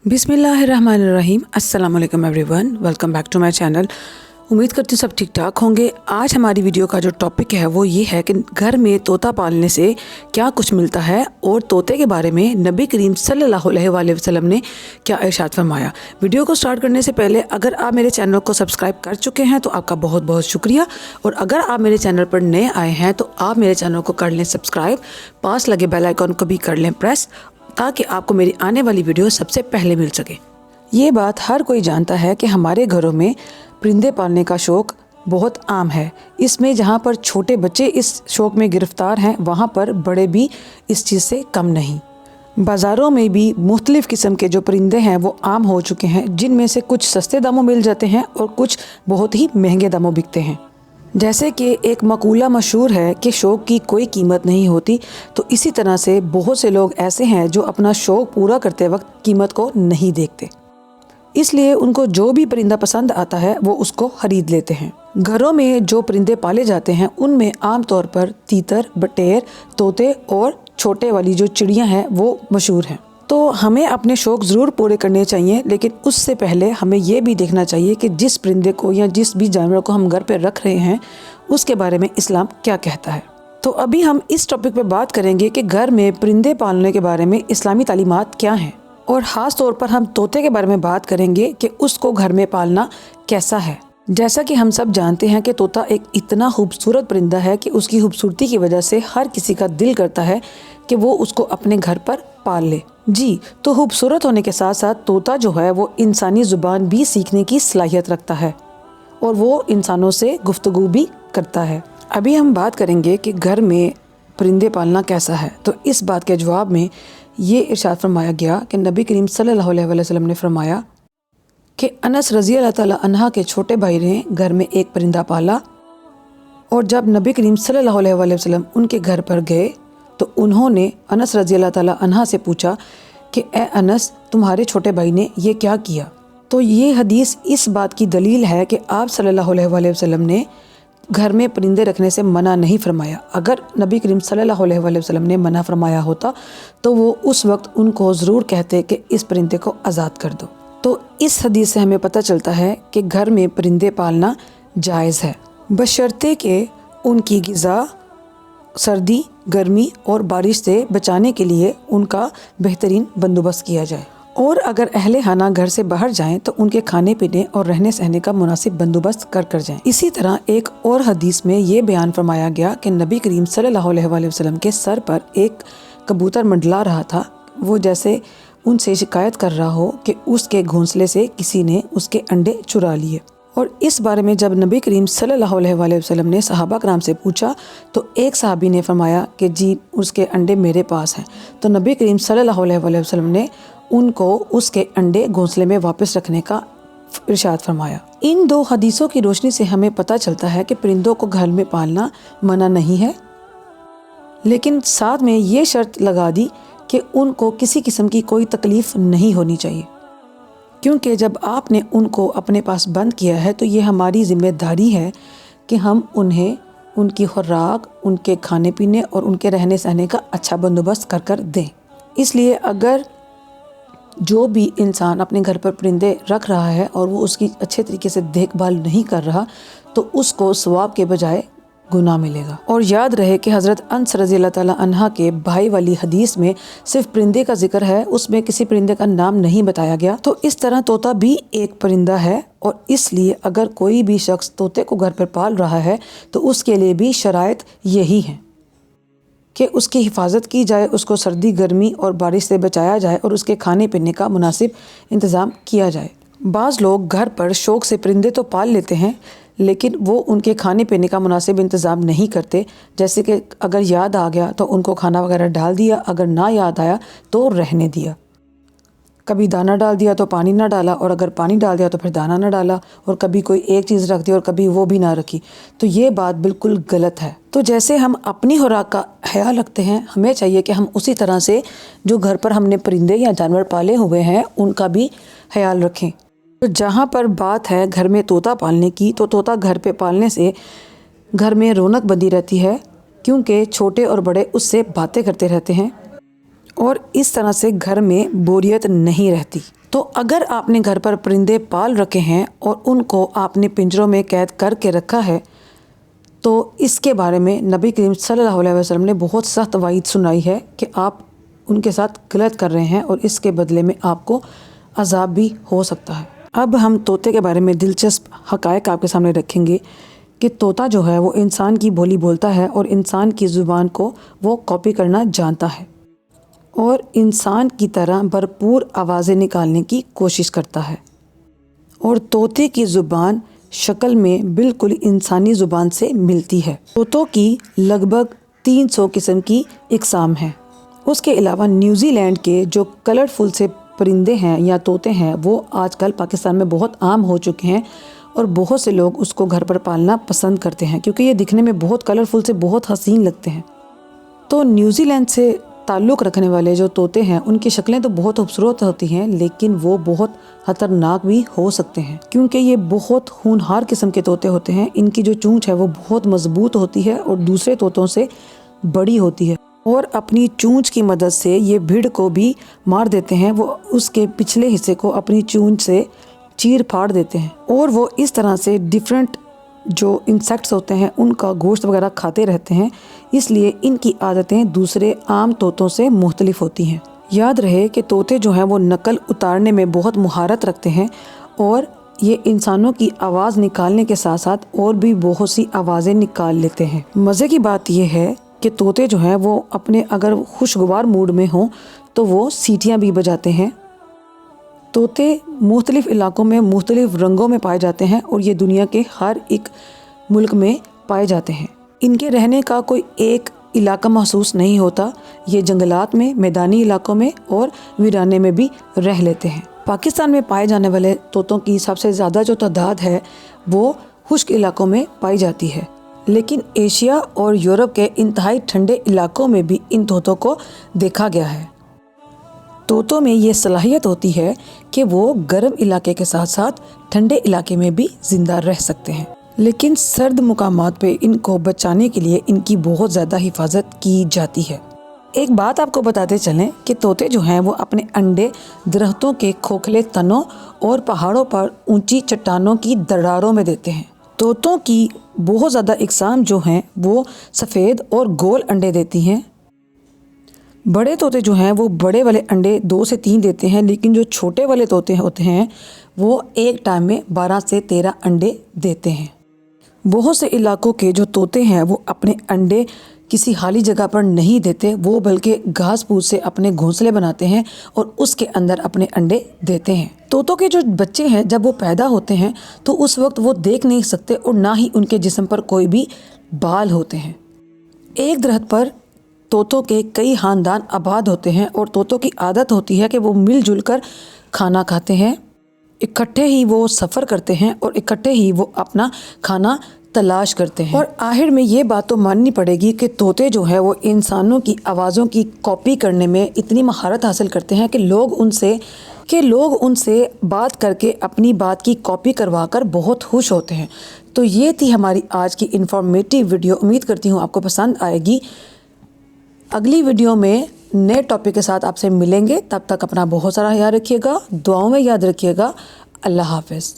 बिस्मिल्लाहिर्रहमानिर्रहीम। अस्सलाम वालेकुम everyone, welcome back to my channel. उम्मीद करती हूँ सब ठीक ठाक होंगे। आज हमारी वीडियो का जो टॉपिक है वो ये है कि घर में तोता पालने से क्या कुछ मिलता है और तोते के बारे में नबी करीम सल्लल्लाहु अलैहि वसल्लम ने क्या इरशाद फरमाया। वीडियो को स्टार्ट करने से पहले अगर आप मेरे चैनल को सब्सक्राइब कर चुके हैं तो आपका बहुत बहुत शुक्रिया, और अगर आप मेरे चैनल पर नए आए हैं तो आप मेरे चैनल को कर लें सब्सक्राइब, पास लगे बेल आइकन को भी कर लें प्रेस, ताकि आपको मेरी आने वाली वीडियो सबसे पहले मिल सके। ये बात हर कोई जानता है कि हमारे घरों में परिंदे पालने का शौक़ बहुत आम है। इसमें जहाँ पर छोटे बच्चे इस शौक़ में गिरफ्तार हैं, वहाँ पर बड़े भी इस चीज़ से कम नहीं। बाज़ारों में भी मुख्तलिफ़ किस्म के जो परिंदे हैं वो आम हो चुके हैं, जिनमें से कुछ सस्ते दामों मिल जाते हैं और कुछ बहुत ही महंगे दामों बिकते हैं। जैसे कि एक मकूला मशहूर है कि शौक़ की कोई कीमत नहीं होती, तो इसी तरह से बहुत से लोग ऐसे हैं जो अपना शौक़ पूरा करते वक्त कीमत को नहीं देखते, इसलिए उनको जो भी परिंदा पसंद आता है वो उसको खरीद लेते हैं। घरों में जो परिंदे पाले जाते हैं उनमें आम तौर पर तीतर, बटेर, तोते और छोटे वाली जो चिड़ियाँ हैं वो मशहूर हैं। तो हमें अपने शौक़ ज़रूर पूरे करने चाहिए, लेकिन उससे पहले हमें ये भी देखना चाहिए कि जिस परिंदे को या जिस भी जानवर को हम घर पर रख रहे हैं उसके बारे में इस्लाम क्या कहता है। तो अभी हम इस टॉपिक पे बात करेंगे कि घर में परिंदे पालने के बारे में इस्लामी तालीमात क्या हैं, और ख़ास तौर पर हम तोते के बारे में बात करेंगे कि उसको घर में पालना कैसा है। जैसा कि हम सब जानते हैं कि तोता एक इतना खूबसूरत परिंदा है कि उसकी खूबसूरती की वजह से हर किसी का दिल करता है कि वो उसको अपने घर पर पाल ले। जी, तो खूबसूरत होने के साथ साथ तोता जो है वो इंसानी ज़ुबान भी सीखने की सलाहियत रखता है और वो इंसानों से गुफ्तगू भी करता है। अभी हम बात करेंगे कि घर में परिंदे पालना कैसा है। तो इस बात के जवाब में ये इरशाद फरमाया गया कि नबी करीम सल्लल्लाहु अलैहि वसल्लम ने फरमाया कि अनस रज़ी अल्लाह ताला अन्हा के छोटे भाई ने घर में एक परिंदा पाला, और जब नबी करीम सल्लल्लाहु अलैहि वसल्लम उनके घर पर गए तो उन्होंने अनस रज़ी अल्लाह ताला अन्हा से पूछा कि ए अनस, तुम्हारे छोटे भाई ने ये क्या किया। तो ये हदीस इस बात की दलील है कि आप सल्लल्लाहु अलैहि वसल्लम ने घर में परिंदे रखने से मना नहीं फरमाया। अगर नबी करीम सल्लल्लाहु अलैहि वसल्लम ने मना फरमाया होता तो वो उस वक्त उनको ज़रूर कहते कि इस परिंदे को आज़ाद कर दो। तो इस हदीस से हमें पता चलता है कि घर में परिंदे पालना जायज़ है, बशर्ते कि उनकी ग़िज़ा सर्दी, गर्मी और बारिश से बचाने के लिए उनका बेहतरीन बंदोबस्त किया जाए, और अगर अहले खाना घर से बाहर जाएं तो उनके खाने पीने और रहने सहने का मुनासिब बंदोबस्त कर जाएं। इसी तरह एक और हदीस में ये बयान फरमाया गया कि नबी करीम सल्लल्लाहु अलैहि वसल्लम के सर पर एक कबूतर मंडला रहा था। वो जैसे उनसे शिकायत कर रहा हो कि उसके घोंसले से किसी ने उसके अंडे चुरा लिए, और इस बारे में जब नबी करीम सल्लल्लाहु अलैहि वसल्लम ने सहाबा कराम से पूछा तो एक सहाबी ने फरमाया कि जी, उसके अंडे मेरे पास हैं। तो नबी करीम सल्लल्लाहु अलैहि वसल्लम ने उनको उसके अंडे घोंसले में वापस रखने का इरशाद फरमाया। इन दो हदीसों की रोशनी से हमें पता चलता है कि परिंदों को घर में पालना मना नहीं है, लेकिन साथ में ये शर्त लगा दी कि उनको किसी किस्म की कोई तकलीफ़ नहीं होनी चाहिए, क्योंकि जब आपने उनको अपने पास बंद किया है तो ये हमारी ज़िम्मेदारी है कि हम उन्हें उनकी खुराक, उनके खाने पीने और उनके रहने सहने का अच्छा बंदोबस्त कर दें। इसलिए अगर जो भी इंसान अपने घर पर परिंदे रख रहा है और वो उसकी अच्छे तरीके से देखभाल नहीं कर रहा तो उसको सवाब के बजाय गुनाह मिलेगा। और याद रहे कि हज़रत अनस रज़ी अल्लाह ताला अन्हा के भाई वाली हदीस में सिर्फ परिंदे का जिक्र है, उसमें किसी परिंदे का नाम नहीं बताया गया। तो इस तरह तोता भी एक परिंदा है, और इसलिए अगर कोई भी शख्स तोते को घर पर पाल रहा है तो उसके लिए भी शराइत यही है कि उसकी हिफाजत की जाए, उसको सर्दी, गर्मी और बारिश से बचाया जाए और उसके खाने पीने का मुनासिब इंतज़ाम किया जाए। बाज़ लोग घर पर शौक़ से परिंदे तो पाल लेते हैं, लेकिन वो उनके खाने पीने का मुनासिब इंतज़ाम नहीं करते। जैसे कि अगर याद आ गया तो उनको खाना वगैरह डाल दिया, अगर ना याद आया तो रहने दिया। कभी दाना डाल दिया तो पानी ना डाला, और अगर पानी डाल दिया तो फिर दाना ना डाला, और कभी कोई एक चीज़ रख दी और कभी वो भी ना रखी। तो ये बात बिल्कुल गलत है। तो जैसे हम अपनी खुराक का ख्याल रखते हैं, हमें चाहिए कि हम उसी तरह से जो घर पर हमने परिंदे या जानवर पाले हुए हैं उनका भी ख्याल रखें। तो जहाँ पर बात है घर में तोता पालने की, तो तोता घर पे पालने से घर में रौनक बनी रहती है, क्योंकि छोटे और बड़े उससे बातें करते रहते हैं और इस तरह से घर में बोरियत नहीं रहती। تو اگر آپ نے گھر پر پرندے پال رکھے ہیں اور ان کو آپ نے پنجروں میں قید کر کے رکھا ہے تو اس کے بارے میں نبی کریم صلی اللہ علیہ وسلم نے بہت سخت وعید سنائی ہے کہ آپ ان کے ساتھ غلط کر رہے ہیں اور اس کے بدلے میں آپ کو عذاب بھی ہو سکتا ہے۔ اب ہم طوطے کے بارے میں دلچسپ حقائق آپ کے سامنے رکھیں گے کہ طوطا جو ہے وہ انسان کی بولی بولتا ہے اور انسان کی زبان کو وہ کاپی کرنا جانتا ہے اور انسان کی طرح بھرپور آوازیں نکالنے کی کوشش کرتا ہے، اور طوطے کی زبان شکل میں بالکل انسانی زبان سے ملتی ہے۔ طوطوں کی لگ بھگ 300 قسم کی اقسام ہیں۔ اس کے علاوہ نیوزی لینڈ کے جو کلرفل سے پرندے ہیں یا طوطے ہیں وہ آج کل پاکستان میں بہت عام ہو چکے ہیں، اور بہت سے لوگ اس کو گھر پر پالنا پسند کرتے ہیں کیونکہ یہ دکھنے میں بہت کلرفل سے بہت حسین لگتے ہیں۔ تو نیوزی لینڈ سے تعلق رکھنے والے جو طوطے ہیں ان کی شکلیں تو بہت خوبصورت ہوتی ہیں، لیکن وہ بہت خطرناک بھی ہو سکتے ہیں کیونکہ یہ بہت ہونہار قسم کے طوطے ہوتے ہیں۔ ان کی جو چونچ ہے وہ بہت مضبوط ہوتی ہے اور دوسرے طوطوں سے بڑی ہوتی ہے، اور اپنی چونچ کی مدد سے یہ بھیڑ کو بھی مار دیتے ہیں۔ وہ اس کے پچھلے حصے کو اپنی چونچ سے چیر پھاڑ دیتے ہیں، اور وہ اس طرح سے ڈیفرنٹ جو انسیکٹس ہوتے ہیں ان کا گوشت وغیرہ کھاتے رہتے ہیں، اس لیے ان کی عادتیں دوسرے عام طوطوں سے مختلف ہوتی ہیں۔ یاد رہے کہ طوطے جو ہیں وہ نقل اتارنے میں بہت مہارت رکھتے ہیں، اور یہ انسانوں کی آواز نکالنے کے ساتھ ساتھ اور بھی بہت سی آوازیں نکال لیتے ہیں۔ مزے کی بات یہ ہے کہ طوطے جو ہیں وہ اپنے اگر خوشگوار موڈ میں ہوں تو وہ سیٹیاں بھی بجاتے ہیں۔ طوطے مختلف علاقوں میں مختلف رنگوں میں پائے جاتے ہیں اور یہ دنیا کے ہر ایک ملک میں پائے جاتے ہیں۔ ان کے رہنے کا کوئی ایک علاقہ محسوس نہیں ہوتا، یہ جنگلات میں، میدانی علاقوں میں اور ویرانے میں بھی رہ لیتے ہیں۔ پاکستان میں پائے جانے والے طوطوں کی سب سے زیادہ جو تعداد ہے وہ خشک علاقوں میں پائی جاتی ہے، لیکن ایشیا اور یورپ کے انتہائی ٹھنڈے علاقوں میں بھی ان طوطوں کو دیکھا گیا ہے۔ طوطوں میں یہ صلاحیت ہوتی ہے کہ وہ گرم علاقے کے ساتھ ساتھ ٹھنڈے علاقے میں بھی زندہ رہ سکتے ہیں، لیکن سرد مقامات پہ ان کو بچانے کے لیے ان کی بہت زیادہ حفاظت کی جاتی ہے۔ ایک بات آپ کو بتاتے چلیں کہ طوطے جو ہیں وہ اپنے انڈے درختوں کے کھوکھلے تنوں اور پہاڑوں پر اونچی چٹانوں کی دراڑوں میں دیتے ہیں۔ طوطوں کی بہت زیادہ اقسام جو ہیں وہ سفید اور گول انڈے دیتی ہیں۔ بڑے طوطے جو ہیں وہ بڑے والے انڈے 2 سے 3 دیتے ہیں، لیکن جو چھوٹے والے طوطے ہوتے ہیں وہ ایک ٹائم میں 12 سے 13 انڈے دیتے ہیں۔ بہت سے علاقوں کے جو طوطے ہیں وہ اپنے انڈے کسی خالی جگہ پر نہیں دیتے، وہ بلکہ گھاس پھوس سے اپنے گھونسلے بناتے ہیں اور اس کے اندر اپنے انڈے دیتے ہیں۔ طوطوں کے جو بچے ہیں جب وہ پیدا ہوتے ہیں تو اس وقت وہ دیکھ نہیں سکتے اور نہ ہی ان کے جسم پر کوئی بھی بال ہوتے ہیں۔ ایک درخت پر طوطوں کے کئی خاندان آباد ہوتے ہیں، اور طوطوں کی عادت ہوتی ہے کہ وہ مل جل کر کھانا کھاتے ہیں، اکٹھے ہی وہ سفر کرتے ہیں اور اکٹھے ہی وہ اپنا کھانا تلاش کرتے ہیں۔ اور آخر میں یہ بات تو ماننی پڑے گی کہ طوطے جو ہے وہ انسانوں کی آوازوں کی کاپی کرنے میں اتنی مہارت حاصل کرتے ہیں کہ لوگ ان سے بات کر کے اپنی بات کی کاپی کروا کر بہت خوش ہوتے ہیں۔ تو یہ تھی ہماری آج کی انفارمیٹیو ویڈیو، امید کرتی ہوں آپ کو پسند آئے گی۔ اگلی ویڈیو میں نئے ٹاپک کے ساتھ آپ سے ملیں گے، تب تک اپنا بہت سارا خیال رکھیے گا، دعاؤں میں یاد رکھیے گا۔ اللہ حافظ۔